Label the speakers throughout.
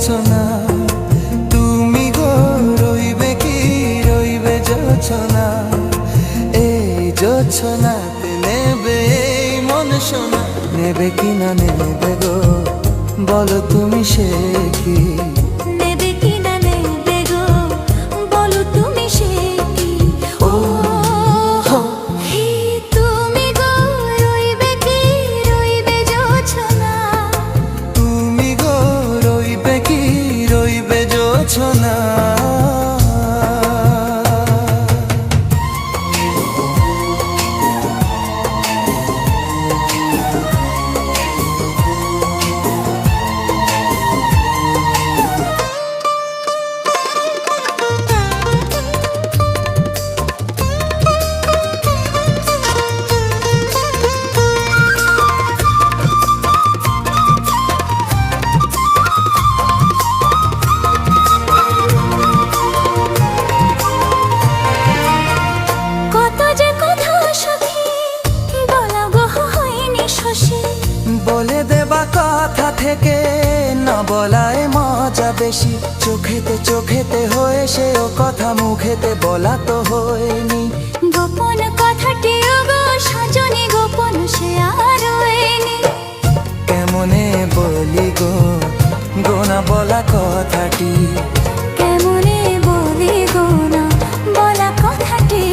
Speaker 1: জোছনা, তুমি গো রইবে কি রইবে জোছনা, এই জোছনাতে নেবে এই মন সোনা, নেবে কি না নেবে গো বলো তুমি সে কি?
Speaker 2: নেবে কি না নেবে গো বলো তুমি সে কি? ও হে তুমি গো রইবে কি রইবে জোছনা,
Speaker 1: তুমি গো রইবে কি রইবে জোছনা। বলে দেবা কথা থেকে না বলায় মজা বেশি, চোখেতে চোখেতে হয়ে সে ও কথা মুখেতে বলা তো হয়নি।
Speaker 2: গোপন কথাটি গো সজনী গোপন সে আর হয়নি।
Speaker 1: কেমনে বলি গো গোনা বলা কথাটি,
Speaker 2: কেমনে বলি গো না বলা কথাটি।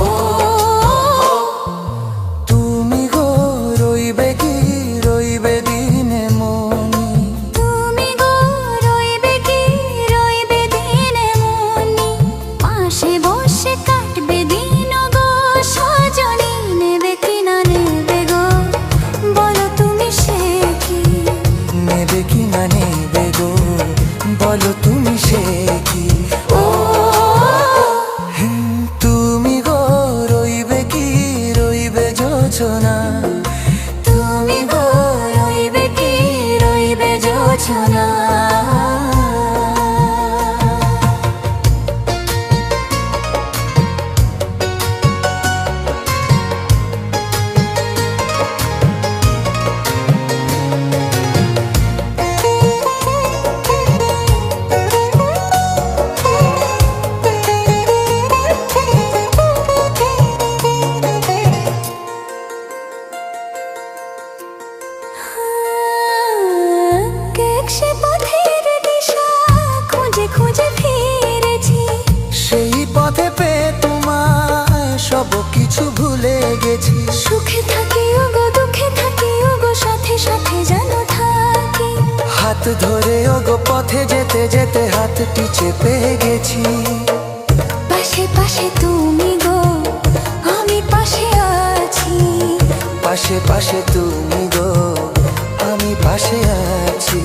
Speaker 2: ও
Speaker 1: তুমি গো রইবে কি রইবে দিনে মনি,
Speaker 2: তুমি গো রইবে কি রইবে দিনে মনি, পাশে বসে কাটবে দিন গো সজনী, নেবে কি না নেবে গো বলো তুমি সে কি?
Speaker 1: নেবে কি না নেবে গো বলো তুমি সে কি?
Speaker 2: ও
Speaker 1: তুমি গো রইবে কি রইবে জোছনা,
Speaker 2: তুমি গো রইবে কি রইবে জোছনা। সে পথের দিশা খুঁজে খুঁজে ফিরেছি,
Speaker 1: সেই পথে পেয়ে তোমায় সব কিছু ভুলে গেছি।
Speaker 2: সুখে থাকি ওগো দুঃখে থাকি ওগো সাথে সাথে যেন থাকি,
Speaker 1: হাত ধরে ওগো পথে যেতে যেতে হাতটি চেপে গেছি।
Speaker 2: পাশে পাশে তুমি গো আমি পাশে আছি,
Speaker 1: পাশে পাশে তুমি গো আমি পাশে আছি।